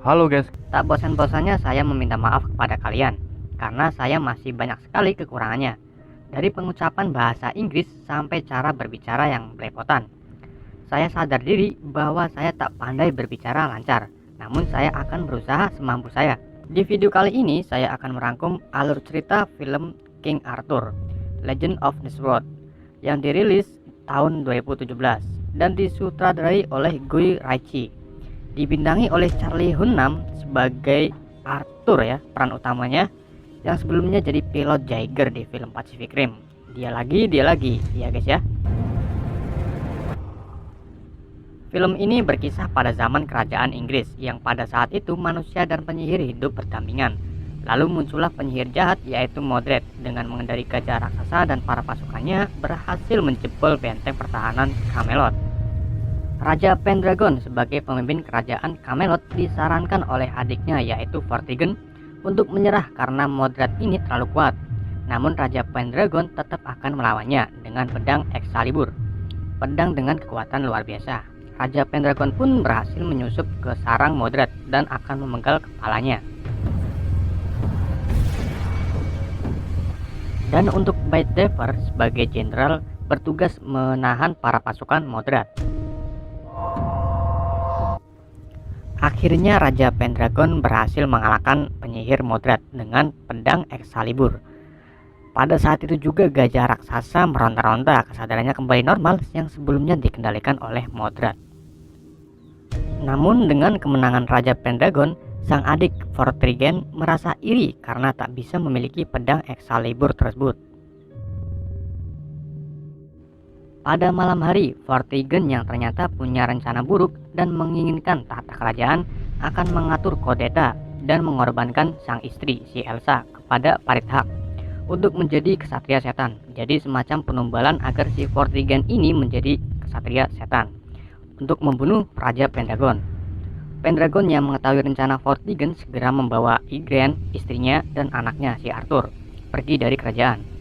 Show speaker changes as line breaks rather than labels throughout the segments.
Halo guys,
Tak bosan-bosannya saya meminta maaf kepada kalian, karena saya masih banyak sekali kekurangannya. Dari pengucapan bahasa Inggris sampai cara berbicara yang belepotan. Saya sadar diri bahwa saya tak pandai berbicara lancar, namun saya akan berusaha semampu saya. Di video kali ini saya akan merangkum alur cerita film King Arthur, Legend of the Sword, yang dirilis tahun 2017 dan disutradarai oleh Guy Ritchie. Dibintangi oleh Charlie Hunnam sebagai Arthur ya, peran utamanya, yang sebelumnya jadi pilot Jaeger di film Pacific Rim. Dia lagi, ya guys ya. Film ini berkisah pada zaman kerajaan Inggris yang pada saat itu manusia dan penyihir hidup berdampingan. Lalu muncullah penyihir jahat yaitu Modred dengan mengendari gajah raksasa dan para pasukannya berhasil menjebol benteng pertahanan Camelot. Raja Pendragon sebagai pemimpin kerajaan Camelot disarankan oleh adiknya yaitu Vortigern untuk menyerah karena Modred ini terlalu kuat. Namun Raja Pendragon tetap akan melawannya dengan pedang Excalibur, pedang dengan kekuatan luar biasa. Raja Pendragon pun berhasil menyusup ke sarang Modred dan akan memenggal kepalanya. Dan untuk Bite Dever sebagai jenderal bertugas menahan para pasukan Modred. Akhirnya Raja Pendragon berhasil mengalahkan penyihir Modred dengan pedang Excalibur. Pada saat itu juga gajah raksasa meronta-ronta, kesadarannya kembali normal yang sebelumnya dikendalikan oleh Modred. Namun dengan kemenangan Raja Pendragon, sang adik Vortigern merasa iri karena tak bisa memiliki pedang Excalibur tersebut. Pada malam hari, Vortigern yang ternyata punya rencana buruk dan menginginkan tahta kerajaan akan mengatur kudeta dan mengorbankan sang istri si Elsa kepada Paridhak untuk menjadi kesatria setan. Jadi semacam penumbalan agar si Vortigern ini menjadi kesatria setan untuk membunuh Raja Pendragon. Pendragon yang mengetahui rencana Vortigern segera membawa Igraine, istrinya dan anaknya si Arthur pergi dari kerajaan.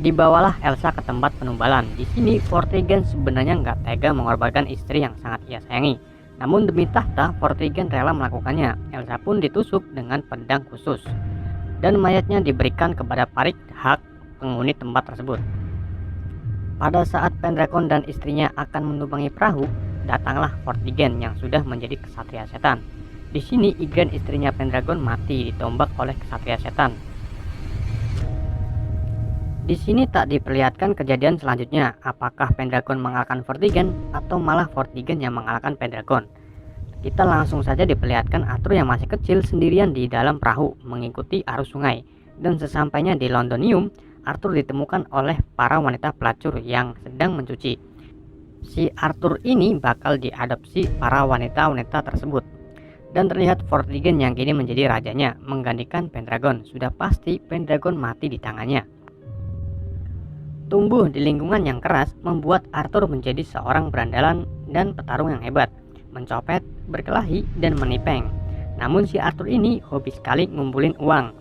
Dibawalah Elsa ke tempat penumbalan. Di sini Vortigern sebenarnya nggak tega mengorbankan istri yang sangat ia sayangi. Namun demi tahta, Vortigern rela melakukannya. Elsa pun ditusuk dengan pedang khusus dan mayatnya diberikan kepada Paridhak, penghuni tempat tersebut. Pada saat Pendragon dan istrinya akan menumpangi perahu, datanglah Vortigern yang sudah menjadi kesatria setan. Di sini Igraine, istrinya Pendragon, mati ditombak oleh kesatria setan. Di sini tak diperlihatkan kejadian selanjutnya, apakah Pendragon mengalahkan Vortigern atau malah Vortigern yang mengalahkan Pendragon. Kita langsung saja diperlihatkan Arthur yang masih kecil sendirian di dalam perahu mengikuti arus sungai, dan sesampainya di Londonium, Arthur ditemukan oleh para wanita pelacur yang sedang mencuci. Si Arthur ini bakal diadopsi para wanita-wanita tersebut. Dan terlihat Vortigern yang kini menjadi rajanya menggantikan Pendragon. Sudah pasti Pendragon mati di tangannya. Tumbuh di lingkungan yang keras membuat Arthur menjadi seorang berandalan dan petarung yang hebat, mencopet, berkelahi, dan menipeng. Namun si Arthur ini hobi sekali ngumpulin uang.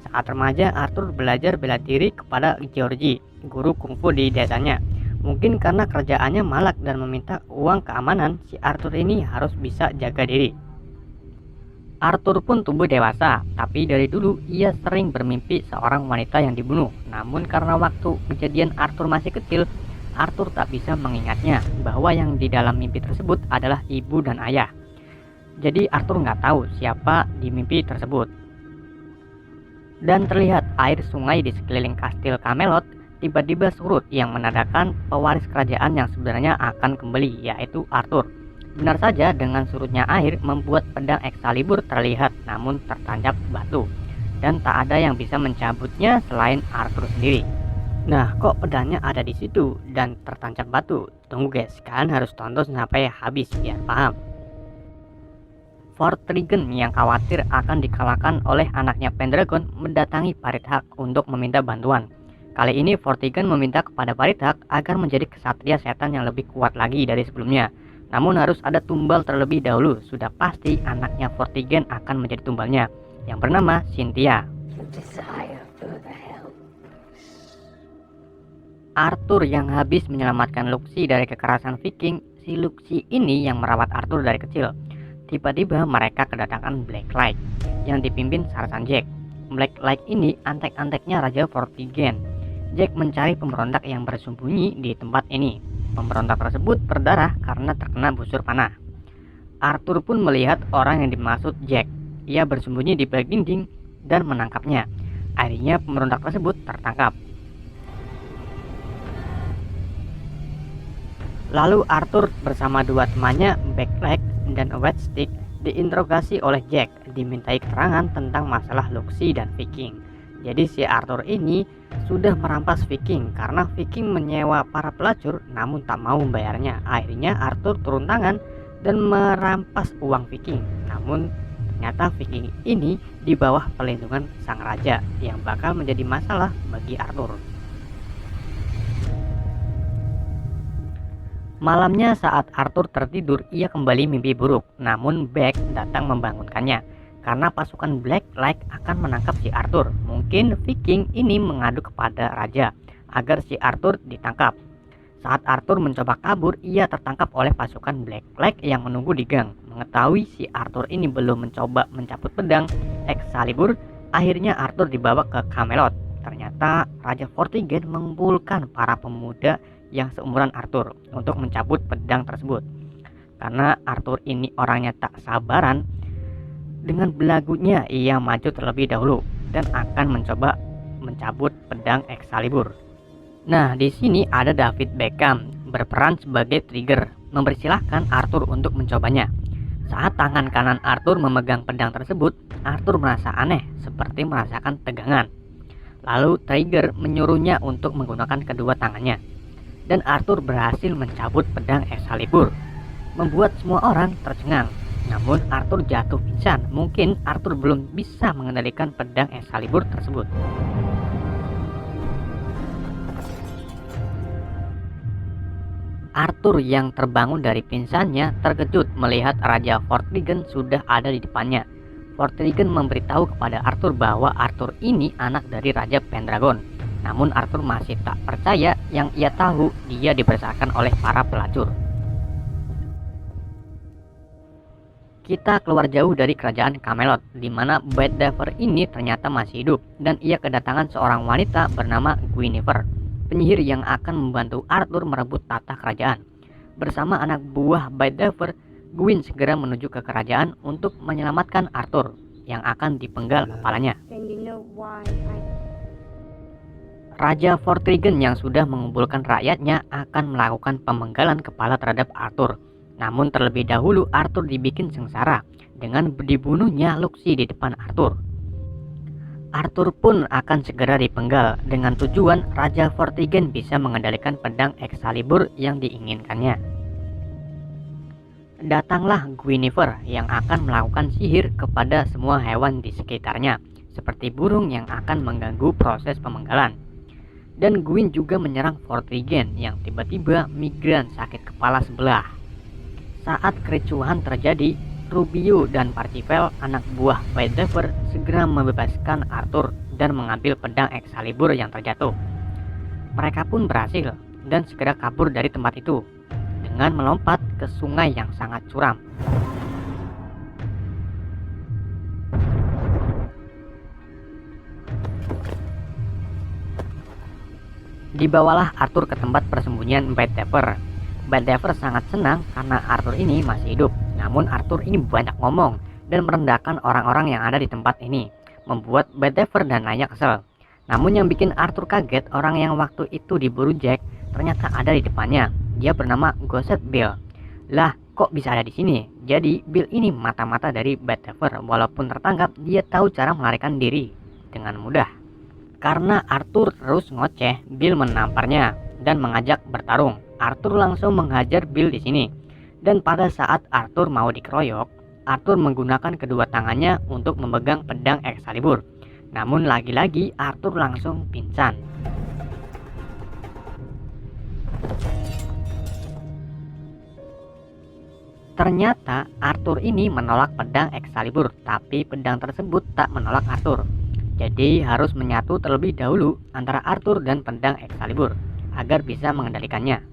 Saat remaja, Arthur belajar bela diri kepada Georgie, guru kungfu di desanya. Mungkin karena kerjaannya malak dan meminta uang keamanan, si Arthur ini harus bisa jaga diri. Arthur pun tumbuh dewasa, tapi dari dulu ia sering bermimpi seorang wanita yang dibunuh. Namun karena waktu kejadian Arthur masih kecil, Arthur tak bisa mengingatnya bahwa yang di dalam mimpi tersebut adalah ibu dan ayah. Jadi Arthur nggak tahu siapa di mimpi tersebut. Dan terlihat air sungai di sekeliling kastil Camelot tiba-tiba surut yang menandakan pewaris kerajaan yang sebenarnya akan kembali, yaitu Arthur. Benar saja, dengan surutnya air membuat pedang Excalibur terlihat namun tertancap batu, dan tak ada yang bisa mencabutnya selain Arthur sendiri. Nah, kok pedangnya ada di situ dan tertancap batu? Tunggu guys, kalian harus tonton sampai habis biar paham. Vortigern yang khawatir akan dikalahkan oleh anaknya Pendragon mendatangi Paridhak untuk meminta bantuan. Kali ini Vortigern meminta kepada Paridhak agar menjadi kesatria setan yang lebih kuat lagi dari sebelumnya. Namun harus ada tumbal terlebih dahulu. Sudah pasti anaknya Vortigern akan menjadi tumbalnya, yang bernama Cynthia. Arthur yang habis menyelamatkan Luxi dari kekerasan Viking. Si Luxi ini yang merawat Arthur dari kecil. Tiba-tiba mereka kedatangan Black Light yang dipimpin Sarsan Jack. Black Light ini antek-anteknya Raja Vortigern. Jack mencari pemberontak yang bersembunyi di tempat ini. Pemberontak tersebut berdarah karena terkena busur panah. Arthur pun melihat orang yang dimaksud Jack. Ia bersembunyi di balik dinding dan menangkapnya. Akhirnya pemberontak tersebut tertangkap. Lalu Arthur bersama dua temannya, Blackleg dan Whitestick, diinterogasi oleh Jack, dimintai keterangan tentang masalah Luxi dan Viking. Jadi si Arthur ini sudah merampas Viking karena Viking menyewa para pelacur namun tak mau membayarnya. Akhirnya Arthur turun tangan dan merampas uang Viking. Namun ternyata Viking ini di bawah perlindungan sang raja yang bakal menjadi masalah bagi Arthur. Malamnya saat Arthur tertidur, ia kembali mimpi buruk. Namun Beck datang membangunkannya karena pasukan Black Light akan menangkap si Arthur. Mungkin Viking ini mengadu kepada raja agar si Arthur ditangkap. Saat Arthur mencoba kabur, ia tertangkap oleh pasukan Black Light yang menunggu di gang. Mengetahui si Arthur ini belum mencoba mencabut pedang Excalibur, akhirnya Arthur dibawa ke Camelot. Ternyata Raja Vortigern mengumpulkan para pemuda yang seumuran Arthur untuk mencabut pedang tersebut. Karena Arthur ini orangnya tak sabaran, dengan belagunya ia maju terlebih dahulu dan akan mencoba mencabut pedang Excalibur. Nah, di sini ada David Beckham berperan sebagai trigger, mempersilahkan Arthur untuk mencobanya. Saat tangan kanan Arthur memegang pedang tersebut, Arthur merasa aneh, seperti merasakan tegangan. Lalu Trigger menyuruhnya untuk menggunakan kedua tangannya, dan Arthur berhasil mencabut pedang Excalibur, membuat semua orang tercengang. Namun Arthur jatuh pingsan. Mungkin Arthur belum bisa mengendalikan pedang Excalibur tersebut. Arthur yang terbangun dari pingsannya terkejut melihat Raja Vortigern sudah ada di depannya. Vortigern memberitahu kepada Arthur bahwa Arthur ini anak dari Raja Pendragon. Namun Arthur masih tak percaya. Yang ia tahu, dia dibesarkan oleh para pelacur. Kita keluar jauh dari kerajaan Camelot, di mana Bedivere ini ternyata masih hidup, dan ia kedatangan seorang wanita bernama Guinevere, penyihir yang akan membantu Arthur merebut tahta kerajaan. Bersama anak buah Bedivere, Gwyn segera menuju ke kerajaan untuk menyelamatkan Arthur yang akan dipenggal kepalanya. Raja Vortigern yang sudah mengumpulkan rakyatnya akan melakukan pemenggalan kepala terhadap Arthur. Namun terlebih dahulu Arthur dibikin sengsara dengan dibunuhnya Luxi di depan Arthur. Arthur pun akan segera dipenggal dengan tujuan Raja Vortigern bisa mengendalikan pedang Excalibur yang diinginkannya. Datanglah Guinevere yang akan melakukan sihir kepada semua hewan di sekitarnya, seperti burung yang akan mengganggu proses pemenggalan. Dan Gwyn juga menyerang Vortigern yang tiba-tiba migran sakit kepala sebelah. Saat kericuhan terjadi, Rubio dan Parsifal, anak buah Bedivere, segera membebaskan Arthur dan mengambil pedang Excalibur yang terjatuh. Mereka pun berhasil dan segera kabur dari tempat itu dengan melompat ke sungai yang sangat curam. Dibawalah Arthur ke tempat persembunyian Bedivere. Bedivere sangat senang karena Arthur ini masih hidup. Namun Arthur ini banyak ngomong dan merendahkan orang-orang yang ada di tempat ini, membuat Bedivere dan lainnya kesel. Namun yang bikin Arthur kaget, orang yang waktu itu diburu Jack ternyata ada di depannya. Dia bernama Gossett Bill. Lah, kok bisa ada di sini? Jadi Bill ini mata-mata dari Bedivere. Walaupun tertangkap, dia tahu cara melarikan diri dengan mudah. Karena Arthur terus ngoceh, Bill menamparnya dan mengajak bertarung. Arthur langsung menghajar Bill di sini. Dan pada saat Arthur mau dikeroyok, Arthur menggunakan kedua tangannya untuk memegang pedang Excalibur. Namun lagi-lagi Arthur langsung pingsan. Ternyata Arthur ini menolak pedang Excalibur, tapi pedang tersebut tak menolak Arthur. Jadi harus menyatu terlebih dahulu antara Arthur dan pedang Excalibur agar bisa mengendalikannya.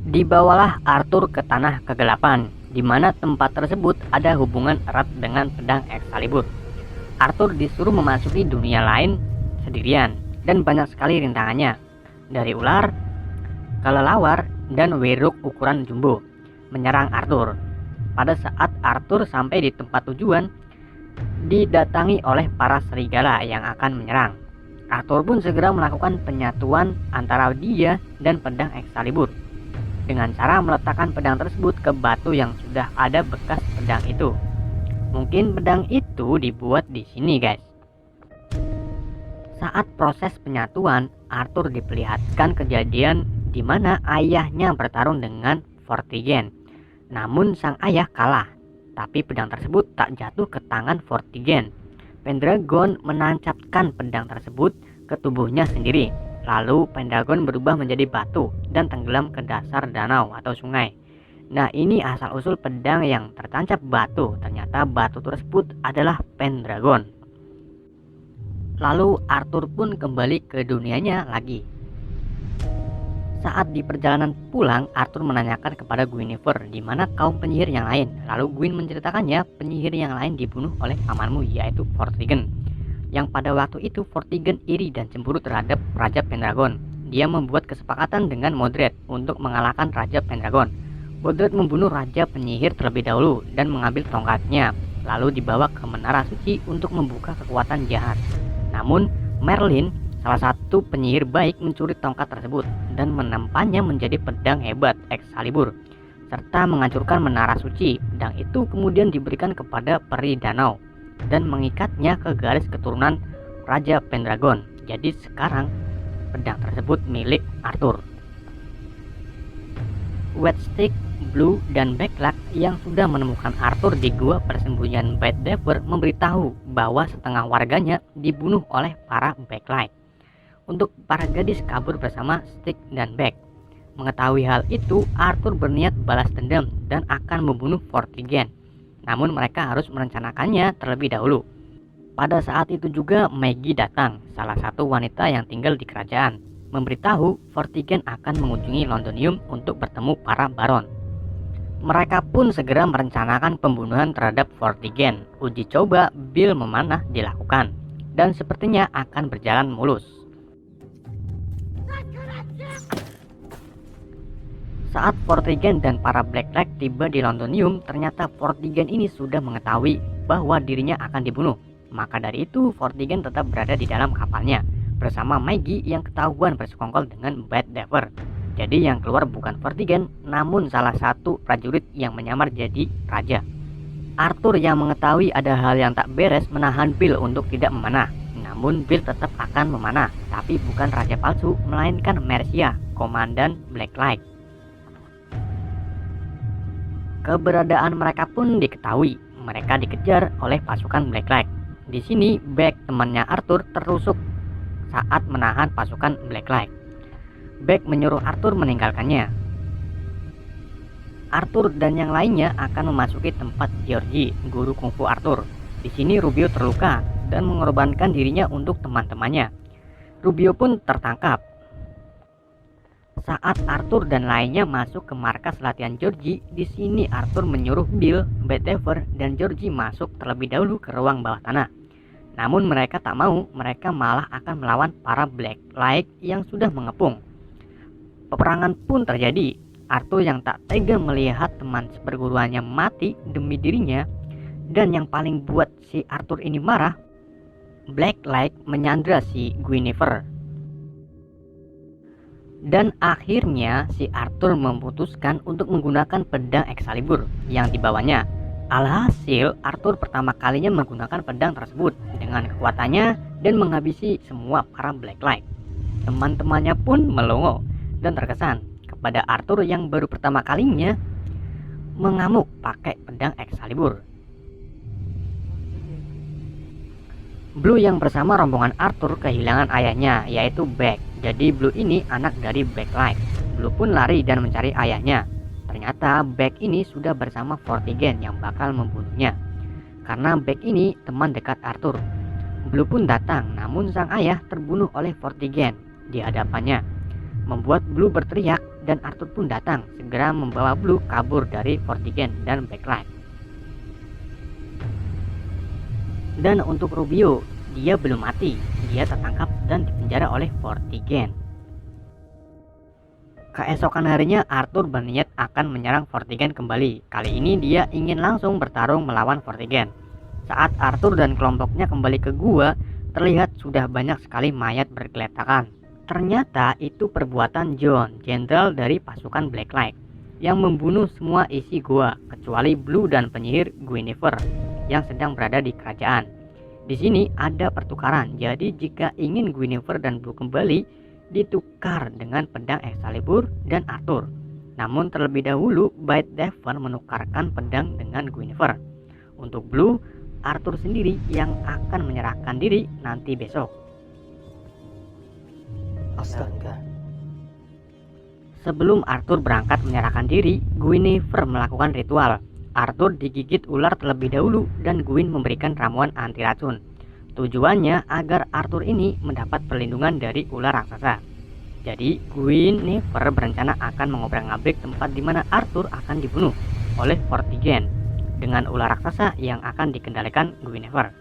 Dibawalah Arthur ke tanah kegelapan. di mana tempat tersebut ada hubungan erat dengan pedang Excalibur. Arthur disuruh memasuki dunia lain sendirian, dan banyak sekali rintangannya, dari ular, kelelawar, dan weruk ukuran jumbo menyerang Arthur. Pada saat Arthur sampai di tempat tujuan, didatangi oleh para serigala yang akan menyerang. Arthur pun segera melakukan penyatuan antara dia dan pedang Excalibur dengan cara meletakkan pedang tersebut ke batu yang sudah ada bekas pedang itu. Mungkin pedang itu dibuat di sini, guys. Saat proses penyatuan, Arthur diperlihatkan kejadian di mana ayahnya bertarung dengan Vortigern. Namun sang ayah kalah, tapi pedang tersebut tak jatuh ke tangan Vortigern. Pendragon menancapkan pedang tersebut ke tubuhnya sendiri. Lalu Pendragon berubah menjadi batu dan tenggelam ke dasar danau atau sungai. Nah, ini asal-usul pedang yang tertancap batu. Ternyata batu tersebut adalah Pendragon. Lalu Arthur pun kembali ke dunianya lagi. Saat di perjalanan pulang, Arthur menanyakan kepada Guinevere di mana kaum penyihir yang lain. Lalu Gwyn menceritakannya penyihir yang lain dibunuh oleh pamanmu, yaitu Vortigern. Yang pada waktu itu Vortigern iri dan cemburu terhadap Raja Pendragon. Dia membuat kesepakatan dengan Modred untuk mengalahkan Raja Pendragon. Modred membunuh Raja Penyihir terlebih dahulu dan mengambil tongkatnya, lalu dibawa ke Menara Suci untuk membuka kekuatan jahat. Namun Merlin, salah satu penyihir baik, mencuri tongkat tersebut dan menempanya menjadi pedang hebat Excalibur, serta menghancurkan Menara Suci. Pedang itu kemudian diberikan kepada peri danau dan mengikatnya ke garis keturunan Raja Pendragon. Jadi sekarang pedang tersebut milik Arthur. Whetstick, Blue, dan Blacklock yang sudah menemukan Arthur di gua persembunyian Bad Dever memberitahu bahwa setengah warganya dibunuh oleh para Blacklight. Untuk para gadis kabur bersama Stick dan Beck. Mengetahui hal itu, Arthur berniat balas dendam dan akan membunuh Vortigern. Namun mereka harus merencanakannya terlebih dahulu. Pada saat itu juga Maggie datang, salah satu wanita yang tinggal di kerajaan, memberitahu Vortigern akan mengunjungi Londonium untuk bertemu para baron. Mereka pun segera merencanakan pembunuhan terhadap Vortigern. Uji coba Bil memanah dilakukan dan sepertinya akan berjalan mulus. Saat Vortigern dan para Blacklock tiba di Londonium, ternyata Vortigern ini sudah mengetahui bahwa dirinya akan dibunuh. Maka dari itu Vortigern tetap berada di dalam kapalnya bersama Maggie yang ketahuan bersekongkol dengan Bad Dever. Jadi yang keluar bukan Vortigern, namun salah satu prajurit yang menyamar jadi raja. Arthur yang mengetahui ada hal yang tak beres menahan Bill untuk tidak memanah. Namun Bill tetap akan memanah, tapi bukan raja palsu, melainkan Mercia, komandan Blacklight. Keberadaan mereka pun diketahui. Mereka dikejar oleh pasukan Blacklight. Di sini Beck, temannya Arthur, tertusuk saat menahan pasukan Blacklight. Beck menyuruh Arthur meninggalkannya. Arthur dan yang lainnya akan memasuki tempat Georgie, guru kungfu Arthur. Di sini Rubio terluka dan mengorbankan dirinya untuk teman-temannya. Rubio pun tertangkap. Saat Arthur dan lainnya masuk ke markas latihan Georgie, di sini Arthur menyuruh Bill, Bad Dever, dan Georgie masuk terlebih dahulu ke ruang bawah tanah. Namun mereka tak mau, mereka malah akan melawan para Blacklight yang sudah mengepung. Peperangan pun terjadi. Arthur yang tak tega melihat teman seperguruannya mati demi dirinya, dan yang paling buat si Arthur ini marah, Blacklight menyandra si Guinevere. Dan akhirnya si Arthur memutuskan untuk menggunakan pedang Excalibur yang dibawanya. Alhasil Arthur pertama kalinya menggunakan pedang tersebut dengan kekuatannya dan menghabisi semua para Blacklight. Teman-temannya pun melongo dan terkesan kepada Arthur yang baru pertama kalinya mengamuk pakai pedang Excalibur. Blue yang bersama rombongan Arthur kehilangan ayahnya, yaitu Beck. Jadi Blue ini anak dari Blacklight. Blue pun lari dan mencari ayahnya. Ternyata Beck ini sudah bersama Vortigern yang bakal membunuhnya. Karena Beck ini teman dekat Arthur. Blue pun datang, namun sang ayah terbunuh oleh Vortigern di hadapannya, membuat Blue berteriak dan Arthur pun datang segera membawa Blue kabur dari Vortigern dan Blacklight. Dan untuk Rubio, dia belum mati, dia tertangkap dan dipenjara oleh Vortigern. Keesokan harinya Arthur berniat akan menyerang Vortigern kembali. Kali ini dia ingin langsung bertarung melawan Vortigern. Saat Arthur dan kelompoknya kembali ke gua, terlihat sudah banyak sekali mayat bergeletakan. Ternyata itu perbuatan John, jenderal dari pasukan Blacklight, yang membunuh semua isi gua kecuali Blue dan penyihir Guinevere yang sedang berada di kerajaan. Di sini ada pertukaran, jadi jika ingin Guinevere dan Blue kembali, ditukar dengan pedang Excalibur dan Arthur. Namun terlebih dahulu Bite Devon menukarkan pedang dengan Guinevere. Untuk Blue, Arthur sendiri yang akan menyerahkan diri nanti besok.
Astaga.
Sebelum Arthur berangkat menyerahkan diri, Guinevere melakukan ritual. Arthur digigit ular terlebih dahulu dan Gwyn memberikan ramuan anti racun. Tujuannya agar Arthur ini mendapat perlindungan dari ular raksasa. Jadi Guinevere berencana akan mengobrak-ngabrik tempat di mana Arthur akan dibunuh oleh Vortigern dengan ular raksasa yang akan dikendalikan Guinevere.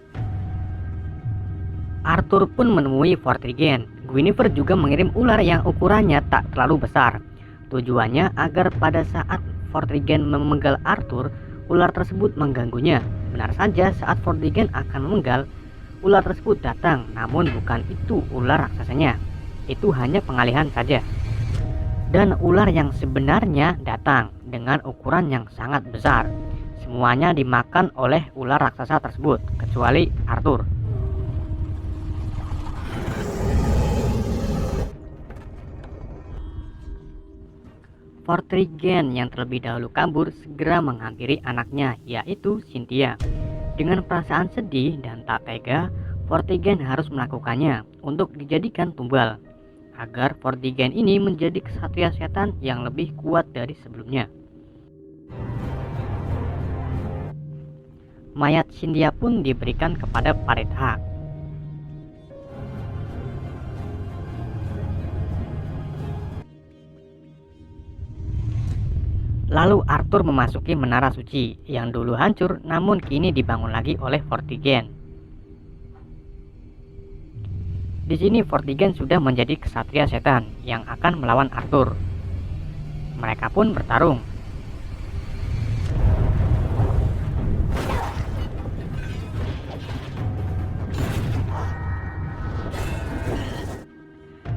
Arthur pun menemui Vortigern. Guinevere juga mengirim ular yang ukurannya tak terlalu besar. Tujuannya agar pada saat Vortigern memenggal Arthur, ular tersebut mengganggunya. Benar saja, saat Vortigern akan memenggal, ular tersebut datang, namun bukan itu ular raksasanya. Itu hanya pengalihan saja. Dan ular yang sebenarnya datang dengan ukuran yang sangat besar. Semuanya dimakan oleh ular raksasa tersebut, kecuali Arthur. Vortigern yang terlebih dahulu kabur segera menghampiri anaknya, yaitu Cynthia. Dengan perasaan sedih dan tak tega, Vortigern harus melakukannya untuk dijadikan tumbal, agar Vortigern ini menjadi kesatria setan yang lebih kuat dari sebelumnya. Mayat Cynthia pun diberikan kepada Paritha. Lalu Arthur memasuki menara suci yang dulu hancur namun kini dibangun lagi oleh Vortigern. Di sini Vortigern sudah menjadi kesatria setan yang akan melawan Arthur. Mereka pun bertarung.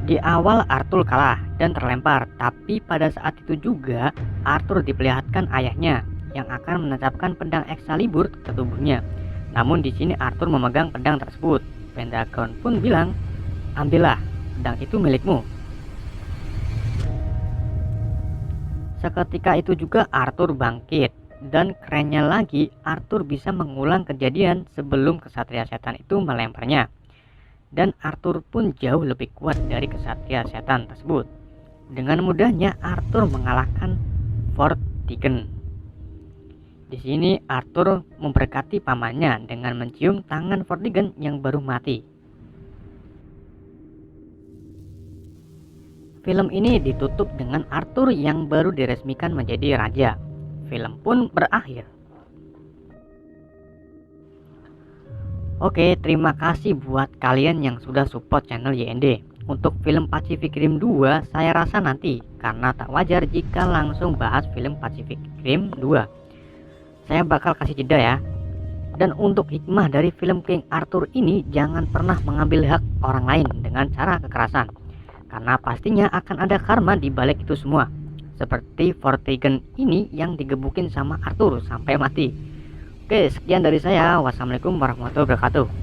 Di awal Arthur kalah dan terlempar, tapi pada saat itu juga Arthur diperlihatkan ayahnya yang akan menancapkan pedang Excalibur ke tubuhnya. Namun di sini Arthur memegang pedang tersebut. Pendragon pun bilang, "Ambillah, pedang itu milikmu." Seketika itu juga Arthur bangkit, dan kerennya lagi Arthur bisa mengulang kejadian sebelum kesatria setan itu melemparnya. Dan Arthur pun jauh lebih kuat dari kesatria setan tersebut. Dengan mudahnya Arthur mengalahkan Vortigern. Di sini Arthur memberkati pamannya dengan mencium tangan Vortigern yang baru mati. Film ini ditutup dengan Arthur yang baru diresmikan menjadi raja. Film pun berakhir. Oke, terima kasih buat kalian yang sudah support channel YND. Untuk film Pacific Rim 2, saya rasa nanti, karena tak wajar jika langsung bahas film Pacific Rim 2. Saya bakal kasih jeda ya. Dan untuk hikmah dari film King Arthur ini, jangan pernah mengambil hak orang lain dengan cara kekerasan. Karena pastinya akan ada karma di balik itu semua. Seperti Vortigern ini yang digebukin sama Arthur sampai mati. Oke, sekian dari saya. Wassalamualaikum warahmatullahi wabarakatuh.